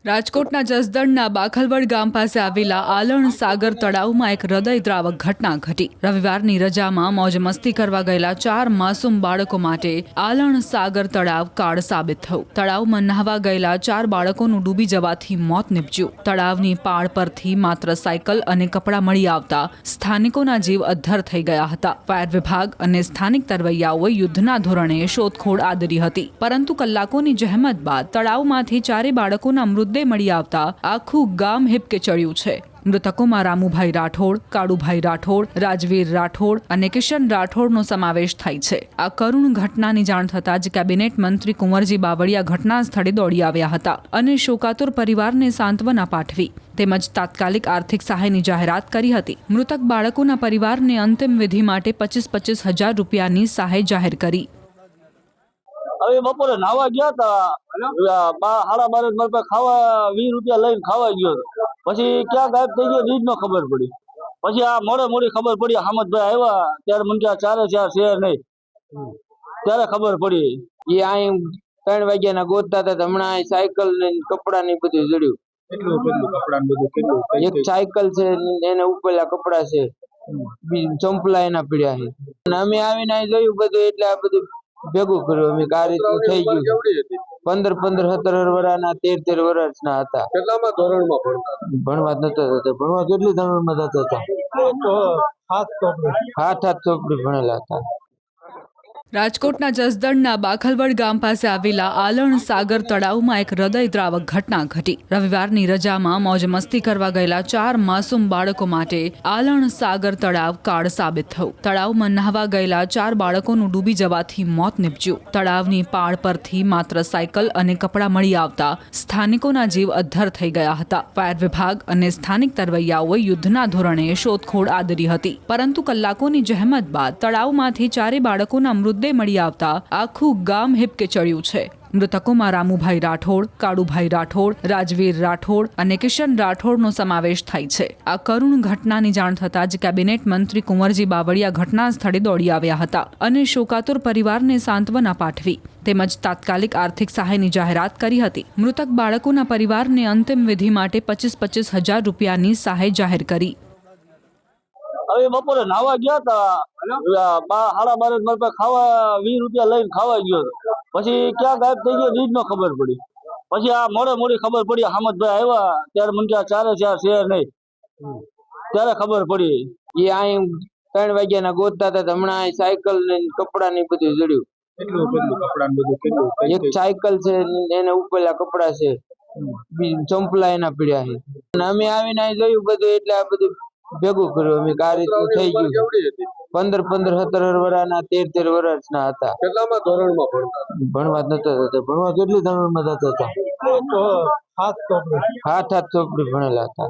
રાજકોટના જસદણના બાખલવડ ગામ પાસે આવેલા આલણ સાગર તળાવમાં એક હૃદયદ્રાવક ઘટના ઘટી। રવિવારની રજામાં મોજ મસ્તી કરવા ગયેલા 4 માસૂમ બાળકો માટે આલણ સાગર તળાવ કાળ સાબિત થયું। તળાવમાં નહાવા ગયેલા 4 બાળકોનું ડૂબી જવાથી મોત નીપજ્યું। તળાવની પાળ પરથી માત્ર સાયકલ અને કપડાં મળી આવતા સ્થાનિકોના જીવ અદ્ધર થઈ ગયા હતા। ફાયર વિભાગ અને સ્થાનિક તરવૈયાઓએ યુદ્ધના ધોરણે શોધખોળ આદરી હતી, પરંતુ કલાકોની જહેમત બાદ તળાવમાંથી 4 બાળકોના મૃતદેહ મળી આવતા આખું ગામ હિબકે ચડ્યું છે। મૃતકોમાં રામુભાઈ રાઠોડ, કાળુભાઈ રાઠોડ, રાજવીર રાઠોડ અને કિશન રાઠોડનો સમાવેશ થાય છે। આ કરુણ ઘટનાની જાણ થતાં જ કેબિનેટ મંત્રી કુંવરજી બાવળિયા ઘટના સ્થળે દોડી આવ્યા હતા અને શોકાતુર પરિવારને સાંત્વના પાઠવી તેમજ તાત્કાલિક આર્થિક સહાયની જાહેરાત કરી હતી। મૃતક બાળકોના પરિવારને અંતિમ વિધિ માટે 25-25 હજાર રૂપિયાની સહાય જાહેર કરી। હવે બપોરે નાવા ગયા હતા, 12:30 ખાવા 20 રૂપિયા લઈને ખાવા ગયો, પછી ક્યાં ગાયબ થઈ ગયો ઈ જ ન ખબર પડી। પછી આ મોડી ખબર પડી, હામદભાઈ આવ્યા ત્યારે મને કે 4 છે નહીં, ત્યારે ખબર પડી। એ અહીં 3 વાગ્યાના ગોતતા હતા, હમણાં સાયકલ ને કપડા ને બધું જડ્યું। એક સાયકલ છે, એને ઉપેલા કપડા છે, ચંપલા એના પીડ્યા છે। અમે આવીને અહીં જોયું બધું, એટલે આ બધું ભેગું કર્યું અમે। આ રીતનું થઈ ગયું। 15-17 વર્ષના, 13-13 વર્ષના હતા। કેટલામાં ધોરણમાં ભણવા જ નતા જતા। ભણવા કેટલી ધોરણમાં જતા હતા? 7 ચોપડી ભણેલા હતા। રાજકોટના જસદણના બાખલવડ ગામ પાસે આવેલા આલણ સાગર તળાવમાં એક હૃદયદ્રાવક ઘટના ઘટી। રવિવારની રજામાં મોજ મસ્તી કરવા ગયેલા 4 માસૂમ બાળકો માટે આલણ સાગર તળાવ કાળ સાબિત થયું। તળાવમાં નહાવા ગયેલા 4 બાળકોનું ડૂબી જવાથી મોત નીપજ્યું। તળાવની પાળ પરથી માત્ર સાયકલ અને કપડાં મળી આવતા સ્થાનિકોના જીવ અદ્ધર થઈ ગયા હતા। ફાયર વિભાગ અને સ્થાનિક તરવૈયાઓએ યુદ્ધના ધોરણે શોધખોળ આદરી હતી, પરંતુ કલાકોની જહેમત બાદ તળાવમાંથી 4 બાળકોના મૃતદેહ મળી આવતા આખું ગામ હિબકે ચડ્યું છે। મૃતકોમાં રામુભાઈ રાઠોડ, કાળુભાઈ રાઠોડ, રાજવીર રાઠોડ અને કિશન રાઠોડનો સમાવેશ થાય છે। આ કરુણ ઘટનાની જાણ થતાં જ કેબિનેટ મંત્રી કુંવરજી બાવળિયા ઘટના સ્થળે દોડી આવ્યા હતા અને શોકાતુર પરિવારને સાંત્વના પાઠવી તેમજ તાત્કાલિક આર્થિક સહાયની જાહેરાત કરી હતી। મૃતક બાળકોના પરિવારને અંતિમ વિધિ માટે 25-25 હજાર રૂપિયાની સહાય જાહેર કરી। હવે બપોરે નાવા ગયા હતા, 12:30 ખાવા 20 રૂપિયા લઈને ખાવા ગયો, પછી ક્યાં ગાયબ થઈ ગયો ઈ જ ન ખબર પડી। પછી આ મોડી ખબર પડી, હામદભાઈ આવ્યા ત્યારે મને કે 4 છે નહીં, ત્યારે ખબર પડી। એ અહીં 3 વાગ્યાના ગોતતા હતા, હમણાં સાયકલ ને કપડા ને બધું જડ્યું। એક સાયકલ છે, એને ઉપેલા કપડા છે, ચંપલા એના પીડ્યા છે। અમે આવીને અહીં જોયું બધું, એટલે આ બધું ભેગું કર્યું અમે। આ રીતનું થઈ ગયું। 15-17 વર્ષના, 13-13 વર્ષના હતા। કેટલામાં ધોરણમાં ભણવા જ નતા જતા। ભણવા કેટલી ધોરણમાં જતા હતા? 7 7 ચોપડી ભણેલા હતા।